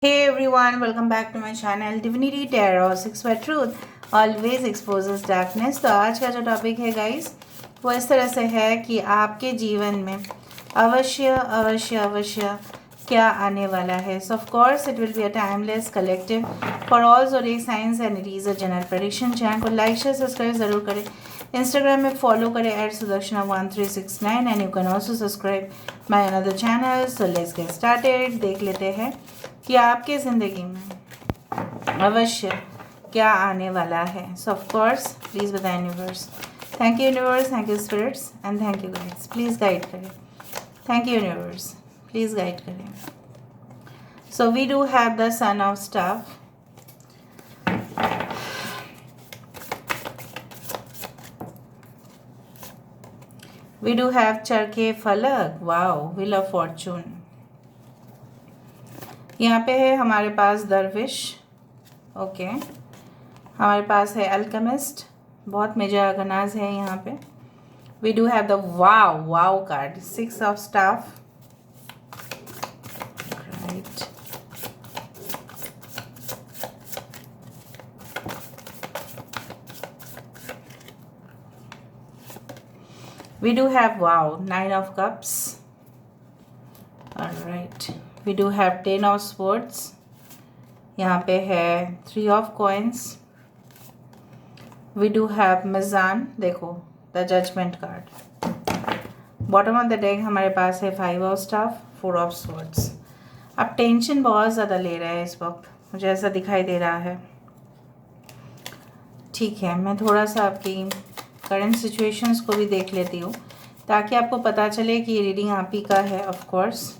Hey everyone, welcome back to my channel Divinity Tarot 6 by Truth always exposes darkness। तो आज का जो topic है गाइस वो इस तरह से है कि आपके जीवन में अवश्य अवश्य अवश्य क्या आने वाला है। So of course it will be a timeless collective for all zodiac science and it is a general prediction. Channel को लाइक शेयर सब्सक्राइब ज़रूर करें। इंस्टाग्राम में फॉलो करें @sudarshana1369 and you can also subscribe my another channel. So let's get started. देख लेते हैं कि आपके ज़िंदगी में अवश्य क्या आने वाला है। सो ऑफ कोर्स प्लीज़ बताएं universe. Thank you universe, thank you spirits and thank you guides. Please guide करें। Thank you universe, please guide करें। So we do have the sun of staff, we do have चरखे फलक, wow, wheel of Fortune. यहाँ पे है हमारे पास Darwish, okay. हमारे पास है अल्केमिस्ट, बहुत मेजर ऑर्गेनाइज है यहाँ पे। We do have the wow wow card, 6 of staff, right. We do have wow 9 of cups, alright. We do have 10 of swords, यहाँ पे है 3 of coins. We do have मिजान, देखो the judgment card. Bottom of the deck हमारे पास है 5 of staff, 4 of swords. आप tension बहुत ज़्यादा ले रहे हैं इस वक्त, मुझे ऐसा दिखाई दे रहा है। ठीक है, मैं थोड़ा सा आपकी करंट सिचुएशंस को भी देख लेती हूँ ताकि आपको पता चले कि ये रीडिंग आप ही का है। Of course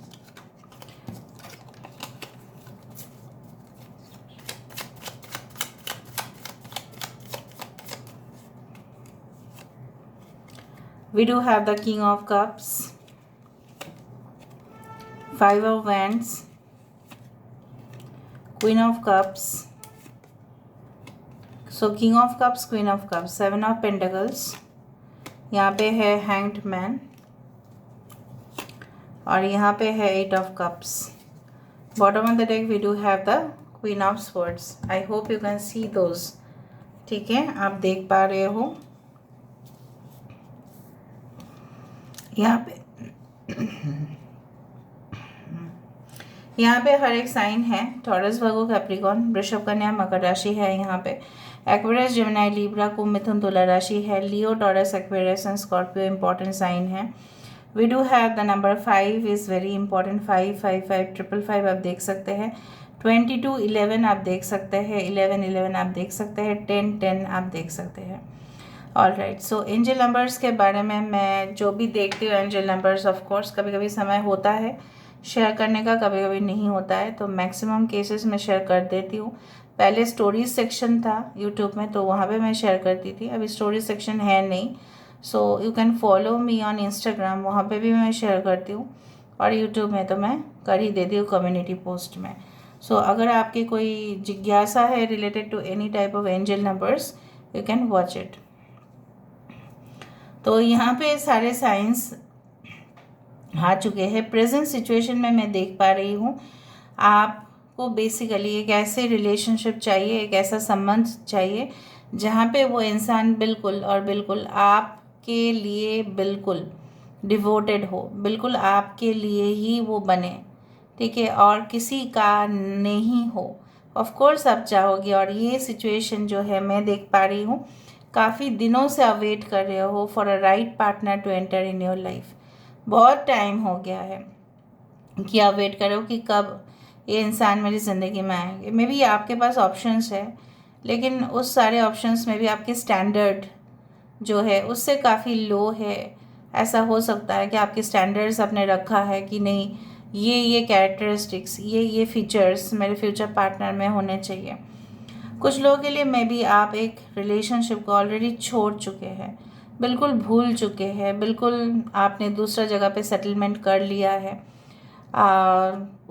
we do have the King of Cups, 5 of Wands, Queen of Cups, so King of Cups, Queen of Cups, 7 of Pentacles, यहाँ पे है Hanged Man और यहाँ पे है 8 of Cups. Bottom of the deck we do have the Queen of Swords. I hope you can see those. ठीक है, आप देख पा रहे हो यहाँ पे हर एक साइन है। टॉरस, वर्गो, कैप्रिकॉर्न, वृषभ, कन्या, मकर राशि है। यहाँ पे एक्वेरियस, जेमिनी, लिब्रा, कुंभ, मिथुन, तुला राशि है। Leo, Taurus, Aquarius and Scorpio important sign है। We do have the number 5 is very important. 5 5 5 5 5 आप देख सकते हैं। 22 11 आप देख सकते हैं। 11 11 आप देख सकते हैं। 10 10 आप देख सकते हैं। ऑल राइट, सो एंजल नंबर्स के बारे में मैं जो भी देखती हूँ, एंजल नंबर्स ऑफ कोर्स कभी कभी समय होता है शेयर करने का, कभी कभी नहीं होता है, तो मैक्सिमम केसेस में शेयर कर देती हूँ। पहले स्टोरीज सेक्शन था यूट्यूब में, तो वहाँ पे मैं शेयर करती थी। अभी स्टोरी सेक्शन है नहीं, so you can follow me on Instagram, वहाँ पे भी मैं शेयर करती हूँ। और यूट्यूब में तो मैं कर ही देती हूँ कम्युनिटी पोस्ट में। सो अगर आपकी कोई जिज्ञासा है related to any type of angel numbers, you can watch it. तो यहाँ पे सारे साइंस आ चुके हैं। प्रेजेंट सिचुएशन में मैं देख पा रही हूँ आपको बेसिकली एक ऐसे रिलेशनशिप चाहिए, एक ऐसा संबंध चाहिए जहाँ पे वो इंसान बिल्कुल और बिल्कुल आपके लिए बिल्कुल डिवोटेड हो, बिल्कुल आपके लिए ही वो बने, ठीक है, और किसी का नहीं हो। ऑफ कोर्स आप चाहोगे, और ये सिचुएशन जो है मैं देख पा रही हूँ काफ़ी दिनों से आप वेट कर रहे हो for a right partner to enter in your life. बहुत टाइम हो गया है कि आप वेट कर रहे हो कि कब ये इंसान मेरी ज़िंदगी में आएंगे। मे बी आपके पास ऑप्शंस है, लेकिन उस सारे ऑप्शंस में भी आपके स्टैंडर्ड जो है उससे काफ़ी लो है। ऐसा हो सकता है कि आपके स्टैंडर्ड्स आपने रखा है कि नहीं, ये कैरेक्टरिस्टिक्स, ये फीचर्स मेरे फ्यूचर पार्टनर में होने चाहिए। कुछ लोगों के लिए मे बी आप एक रिलेशनशिप को ऑलरेडी छोड़ चुके हैं, बिल्कुल भूल चुके हैं, बिल्कुल आपने दूसरा जगह पे सेटलमेंट कर लिया है।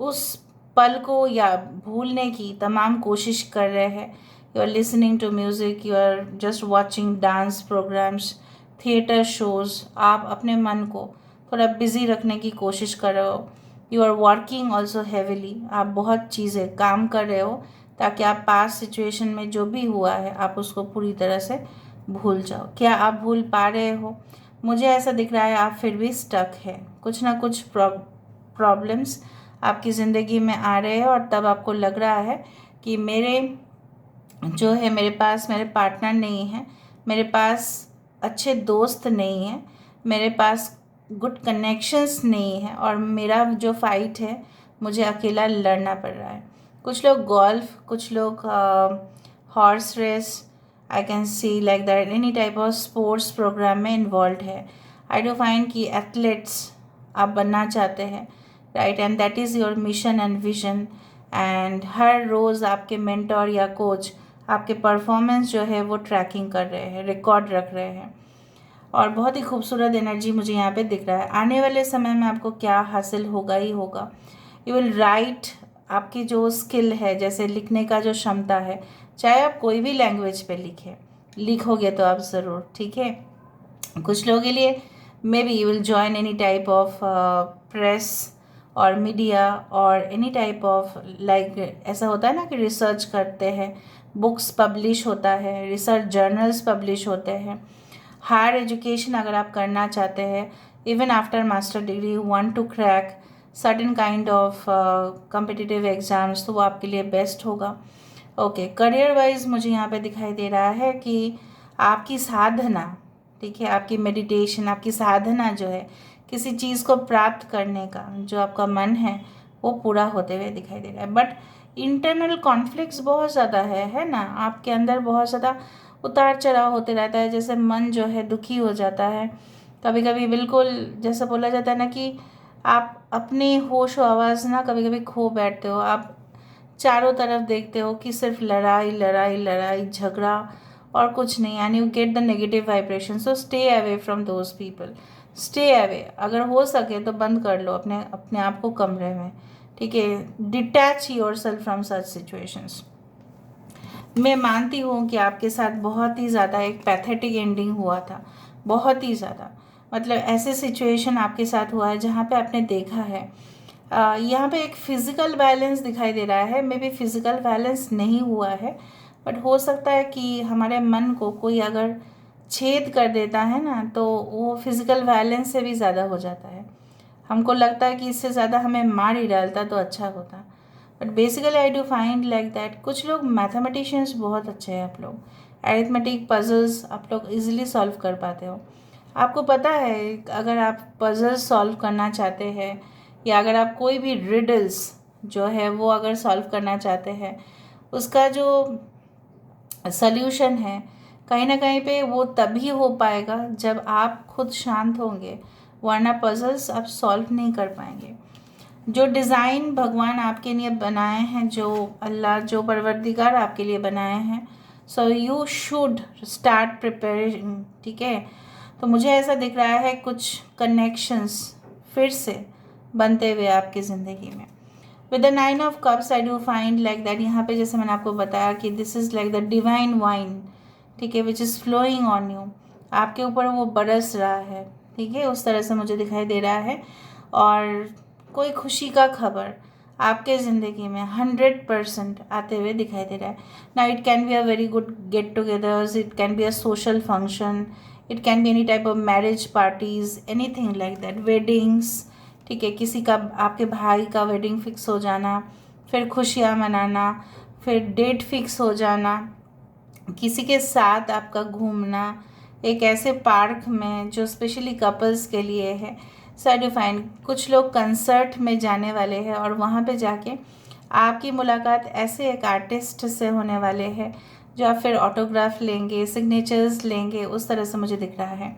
उस पल को या भूलने की तमाम कोशिश कर रहे हैं। You are listening to music, you are just watching dance programmes, theatre shows. आप अपने मन को थोड़ा बिज़ी रखने की कोशिश कर रहे हो, you are working also heavily, आप बहुत चीज़ें काम कर रहे हो ताकि आप पास्ट सिचुएशन में जो भी हुआ है आप उसको पूरी तरह से भूल जाओ। क्या आप भूल पा रहे हो? मुझे ऐसा दिख रहा है आप फिर भी स्टक है, कुछ ना कुछ प्रॉब्लम्स आपकी ज़िंदगी में आ रहे हैं और तब आपको लग रहा है कि मेरे पास मेरे पार्टनर नहीं है, मेरे पास अच्छे दोस्त नहीं हैं, मेरे पास गुड कनेक्शंस नहीं है और मेरा जो फाइट है मुझे अकेला लड़ना पड़ रहा है। कुछ लोग गोल्फ, कुछ लोग horse race, I can see like that any type of sports program में इन्वॉल्व है। आई डू फाइंड कि एथलीट्स आप बनना चाहते हैं, right, and that is your mission and vision. And हर रोज़ आपके मेंटोर या कोच आपके परफॉर्मेंस जो है वो ट्रैकिंग कर रहे हैं, रिकॉर्ड रख रहे हैं और बहुत ही खूबसूरत एनर्जी मुझे यहाँ पे दिख रहा है। आने वाले समय में आपको क्या हासिल होगा ही होगा। यू विल राइट, आपकी जो स्किल है, जैसे लिखने का जो क्षमता है, चाहे आप कोई भी लैंग्वेज पे लिखोगे तो आप ज़रूर, ठीक है। कुछ लोगों के लिए may be you will join any type of press और मीडिया और एनी टाइप ऑफ लाइक, ऐसा होता है ना कि रिसर्च करते हैं, बुक्स पब्लिश होता है, रिसर्च जर्नल्स पब्लिश होते हैं। हायर एजुकेशन अगर आप करना चाहते हैं, even after master degree you want to crack certain kind of competitive exams, तो वो आपके लिए बेस्ट होगा। ओके, करियर वाइज मुझे यहाँ पे दिखाई दे रहा है कि आपकी साधना, ठीक है, आपकी मेडिटेशन, आपकी साधना जो है किसी चीज़ को प्राप्त करने का जो आपका मन है वो पूरा होते हुए दिखाई दे रहा है। बट इंटरनल कॉन्फ्लिक्ट्स बहुत ज़्यादा है ना, आपके अंदर बहुत ज़्यादा उतार चढ़ाव होते रहता है, जैसे मन जो है दुखी हो जाता है कभी कभी, बिल्कुल जैसा बोला जाता है ना कि आप अपनी होश व आवाज़ ना कभी कभी खो बैठते हो, आप चारों तरफ देखते हो कि सिर्फ लड़ाई लड़ाई लड़ाई झगड़ा और कुछ नहीं, and you get the negative vibration. So stay away from those people, stay away. अगर हो सके तो बंद कर लो अपने अपने आप को कमरे में, ठीक है, detach your self from such situations. मैं मानती हूँ कि आपके साथ बहुत ही ज़्यादा एक पैथेटिक एंडिंग हुआ था, बहुत ही ज़्यादा, मतलब ऐसे सिचुएशन आपके साथ हुआ है जहाँ पे आपने देखा है यहाँ पे एक फ़िज़िकल वायलेंस दिखाई दे रहा है। मे बी फ़िज़िकल वायलेंस नहीं हुआ है, बट हो सकता है कि हमारे मन को कोई अगर छेद कर देता है ना तो वो फ़िज़िकल वायलेंस से भी ज़्यादा हो जाता है। हमको लगता है कि इससे ज़्यादा हमें मार ही डालता तो अच्छा होता, but basically I do find like that कुछ लोग मैथमेटिशियंस बहुत अच्छे हैं, आप लोग अरिथमेटिक पजल्स आप लोग इजीली सॉल्व कर पाते हो। आपको पता है अगर आप पजल्स सॉल्व करना चाहते हैं या अगर आप कोई भी रिडल्स जो है वो अगर सॉल्व करना चाहते हैं, उसका जो सल्यूशन है कहीं ना कहीं पे वो तभी हो पाएगा जब आप खुद शांत होंगे, वरना पजल्स आप सॉल्व नहीं कर पाएंगे। जो डिज़ाइन भगवान आपके लिए बनाए हैं, जो अल्लाह, जो परवरदिगार आपके लिए बनाए हैं, so you should start preparing, ठीक है। तो मुझे ऐसा दिख रहा है कुछ कनेक्शंस फिर से बनते हुए आपकी ज़िंदगी में। With the 9 of cups I do find like that, यहाँ पे जैसे मैंने आपको बताया कि this is like the divine wine, ठीक है, which is flowing on you, आपके ऊपर वो बरस रहा है, ठीक है, उस तरह से मुझे दिखाई दे रहा है। और कोई खुशी का खबर आपके ज़िंदगी में 100% आते हुए दिखाई दे रहा है। ना it can be a very good get togethers, it can be a social function, it can be any type of marriage parties, anything like that, weddings, ठीक है, किसी का, आपके भाई का वेडिंग फिक्स हो जाना, फिर खुशियाँ मनाना, फिर डेट फिक्स हो जाना, किसी के साथ आपका घूमना एक ऐसे पार्क में जो स्पेशली कपल्स के लिए है। सो आई डू फाइंड कुछ लोग कंसर्ट में जाने वाले हैं और वहाँ पे जाके आपकी मुलाकात ऐसे एक आर्टिस्ट से होने वाले हैं जो आप फिर ऑटोग्राफ लेंगे, सिग्नेचर्स लेंगे, उस तरह से मुझे दिख रहा है।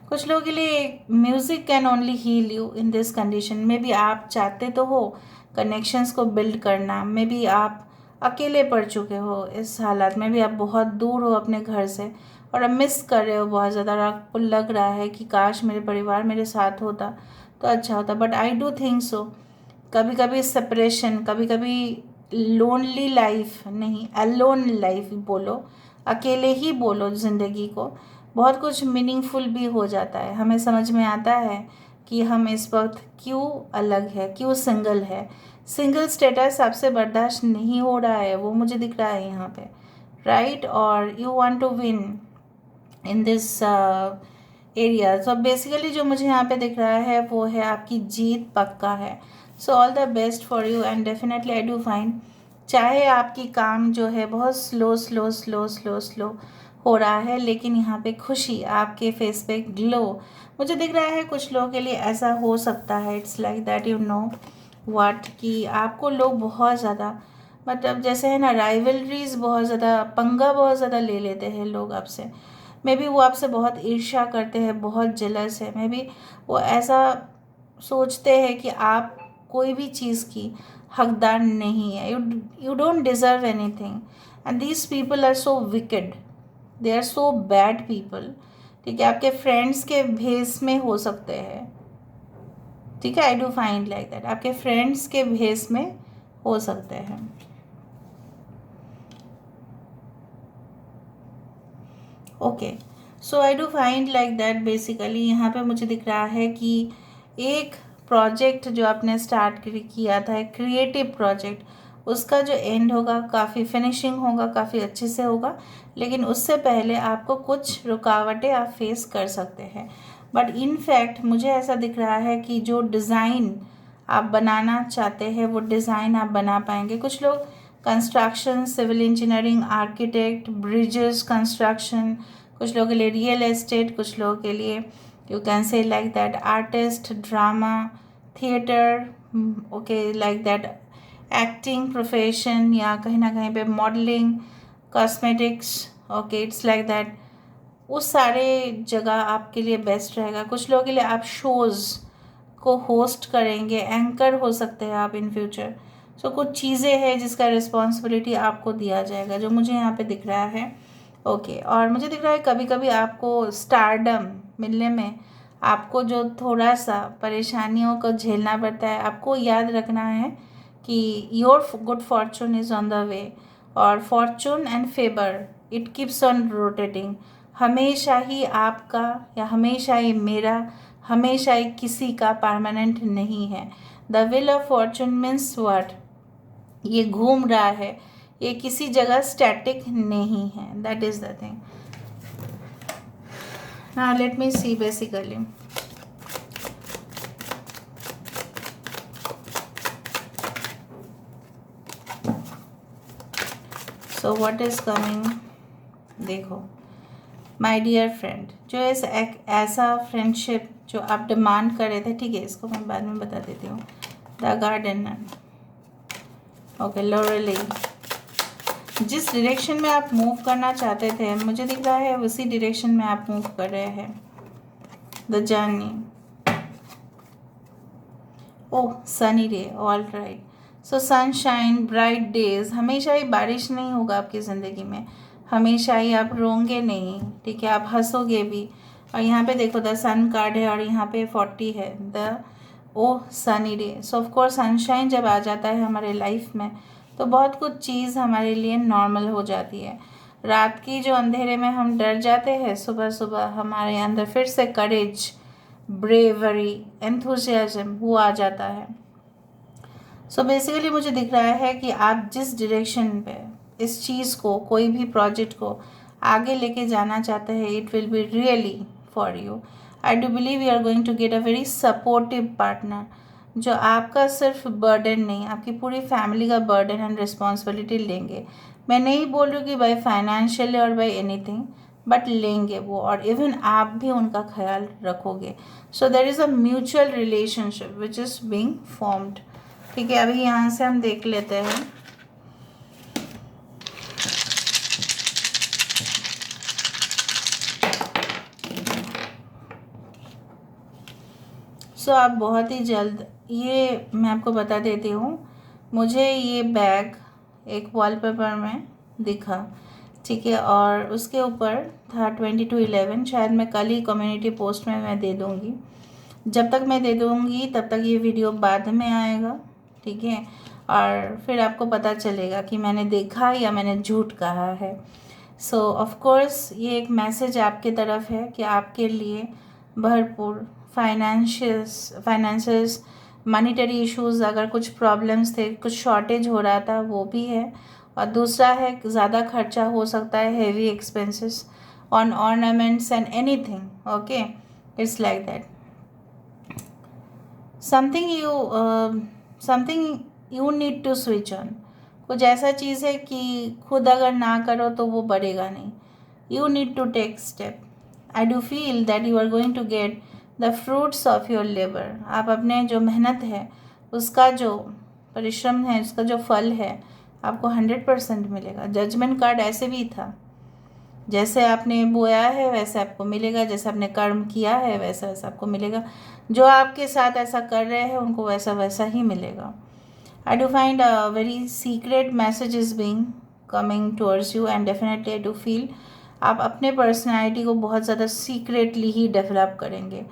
कुछ लोगों के लिए music can only heal you in this condition. Maybe आप चाहते तो हो कनेक्शंस को बिल्ड करना, मे बी आप अकेले पड़ चुके हो इस हालात में भी, आप बहुत दूर हो अपने घर से और अब मिस कर रहे हो बहुत ज़्यादा, और आपको लग रहा है कि काश मेरे परिवार मेरे साथ होता तो अच्छा होता। But I do think so, कभी कभी सेपरेशन, कभी कभी लोनली लाइफ नहीं, अलोन लाइफ बोलो, अकेले ही बोलो ज़िंदगी को, बहुत कुछ मीनिंगफुल भी हो जाता है। हमें समझ में आता है कि हम इस वक्त क्यों अलग है, क्यों सिंगल है। सिंगल स्टेटस आपसे बर्दाश्त नहीं हो रहा है, वो मुझे दिख रहा है यहाँ पे, राइट। और you want to win in this area. तो बेसिकली जो मुझे यहाँ पे दिख रहा है वो है आपकी जीत पक्का है। So all the best for you and definitely I do find, चाहे आपकी काम जो है बहुत slow slow slow slow slow हो रहा है, लेकिन यहाँ पे खुशी, आपके फेस पे ग्लो मुझे दिख रहा है। कुछ लोगों के लिए ऐसा हो सकता है, it's like that, you know what, कि आपको लोग बहुत ज़्यादा, मतलब जैसे है ना, राइवलरीज बहुत ज़्यादा, पंगा बहुत ज़्यादा ले लेते हैं लोग आपसे। मे बी वो आपसे बहुत ईर्ष्या करते हैं, बहुत जेलस है। मे बी वो ऐसा सोचते हैं कि आप कोई भी चीज़ की हकदार नहीं है, you don't deserve anything. And these people are so wicked, they are so bad people. ठीक है, आपके फ्रेंड्स के भेस में हो सकते हैं। ठीक है, I do find like that, आपके फ्रेंड्स के भेस में हो सकते हैं। Okay, so I do find like that, basically यहाँ पे मुझे दिख रहा है कि एक प्रोजेक्ट जो आपने स्टार्ट किया था, एक क्रिएटिव प्रोजेक्ट, उसका जो एंड होगा काफ़ी फिनिशिंग होगा, काफ़ी अच्छे से होगा, लेकिन उससे पहले आपको कुछ रुकावटें आप फेस कर सकते हैं। बट इन फैक्ट मुझे ऐसा दिख रहा है कि जो डिज़ाइन आप बनाना चाहते हैं वो डिज़ाइन आप बना पाएंगे। कुछ लोग construction, civil engineering, architect, bridges construction, कुछ लोगों के लिए रियल एस्टेट, कुछ लोगों के लिए you can say like that artist, drama, theatre, okay like that acting profession, या कहीं ना कहीं पे modelling, cosmetics, okay it's like that. उस सारे जगह आपके लिए बेस्ट रहेगा। कुछ लोगों के लिए आप शोज़ को होस्ट करेंगे, एंकर हो सकते हैं आप इन फ्यूचर। सो कुछ चीज़ें हैं जिसका रिस्पॉन्सिबिलिटी आपको दिया जाएगा, जो मुझे यहाँ पे दिख रहा है। ओके, और मुझे दिख रहा है कभी कभी आपको स्टारडम मिलने में आपको जो थोड़ा सा परेशानियों को झेलना पड़ता है, आपको याद रखना है कि your good fortune is on the way, और fortune and favour it keeps on rotating. हमेशा ही आपका या हमेशा ही मेरा, हमेशा ही किसी का परमानेंट नहीं है। The will of Fortune means what, ये घूम रहा है, ये किसी जगह स्टैटिक नहीं है, that is the thing. Now let me see basically, so what is coming. देखो माय डियर फ्रेंड, जो एक ऐसा फ्रेंडशिप जो आप डिमांड कर रहे थे, ठीक है इसको मैं बाद में बता देती हूँ। द गार्डनर, ओके लोरेली, जिस डायरेक्शन में आप मूव करना चाहते थे मुझे दिख रहा है उसी डायरेक्शन में आप मूव कर रहे हैं। The journey, oh sunny day, all right. So sunshine, bright days, हमेशा ही बारिश नहीं होगा आपकी ज़िंदगी में, हमेशा ही आप रोंगे नहीं, ठीक है, आप हंसोगे भी। और यहाँ पे देखो द सन कार्ड है और यहाँ पे 40 है, the oh sunny day. So of course sunshine जब आ जाता है हमारे लाइफ में तो बहुत कुछ चीज़ हमारे लिए नॉर्मल हो जाती है। रात की जो अंधेरे में हम डर जाते हैं, सुबह सुबह हमारे अंदर फिर से करेज, ब्रेवरी, एंथुसियाज्म वो आ जाता है। सो बेसिकली मुझे दिख रहा है कि आप जिस डायरेक्शन पे इस चीज़ को, कोई भी प्रोजेक्ट को आगे लेके जाना चाहते हैं, it will be really for you. I do believe you are going to get a very supportive partner, जो आपका सिर्फ बर्डन नहीं, आपकी पूरी फैमिली का बर्डन एंड रिस्पॉन्सिबिलिटी लेंगे। मैं नहीं बोल रही हूँ कि बाई फाइनेंशियली और बाई एनीथिंग, बट लेंगे वो, और इवन आप भी उनका ख्याल रखोगे। So there is a mutual relationship which is being formed. ठीक है, अभी यहाँ से हम देख लेते हैं। सो आप बहुत ही जल्द, ये मैं आपको बता देती हूँ, मुझे ये बैग एक वॉलपेपर में दिखा, ठीक है, और उसके ऊपर था 22/11। शायद मैं कल ही कम्युनिटी पोस्ट में मैं दे दूँगी। जब तक मैं दे दूँगी तब तक ये वीडियो बाद में आएगा, ठीक है, और फिर आपको पता चलेगा कि मैंने देखा या मैंने झूठ कहा है। सो ऑफ कोर्स ये एक मैसेज आपके तरफ है कि आपके लिए भरपूर फाइनेंसेस, मनीटरी इश्यूज़, अगर कुछ प्रॉब्लम्स थे, कुछ शॉर्टेज हो रहा था, वो भी है। और दूसरा है ज़्यादा खर्चा हो सकता है, heavy expenses on ornaments and anything. Okay, it's like that. Something you need to switch on. कुछ ऐसा चीज़ है कि खुद अगर ना करो तो वो बढ़ेगा नहीं। You need to take step. I do feel that you are going to get the fruits of your labour. आप अपने जो मेहनत है, उसका जो परिश्रम है, उसका जो फल है, आपको 100% मिलेगा। जजमेंट कार्ड ऐसे भी था, जैसे आपने बोया है वैसे आपको मिलेगा, जैसे आपने कर्म किया है वैसा वैसा आपको मिलेगा। जो आपके साथ ऐसा कर रहे हैं उनको वैसा वैसा ही मिलेगा। आई do find a very secret message is being coming towards you, and definitely I do feel आप अपने पर्सनैलिटी को बहुत ज़्यादा सीक्रेटली ही डेवलप करेंगे।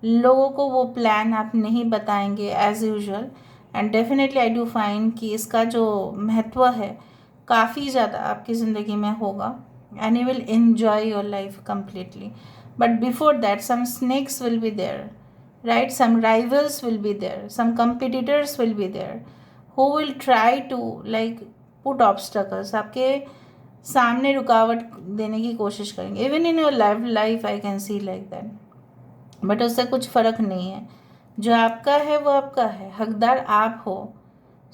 लोगों को वो प्लान आप नहीं बताएंगे as usual, and definitely I do find कि इसका जो महत्व है काफ़ी ज़्यादा आपकी ज़िंदगी में होगा, and you will enjoy your life completely. But before that, some snakes will be there, right? Some rivals will be there, some competitors will be there who will try to like put obstacles, आपके सामने रुकावट देने की कोशिश करेंगे। Even in your life I can see like that, but उससे कुछ फ़र्क नहीं है। जो आपका है वो आपका है, हकदार आप हो,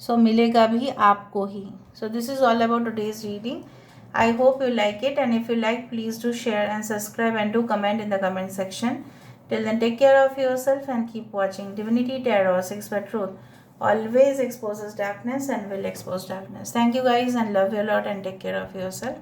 सो मिलेगा भी आपको ही। So this is all about today's reading. I hope you like it, and if you like, please do share and subscribe and do comment in the comment section. Till then, take care of yourself and keep watching Divinity Tarot 6 by Truth. Always exposes darkness and will expose darkness. Thank you guys and love you a lot, and take care of yourself.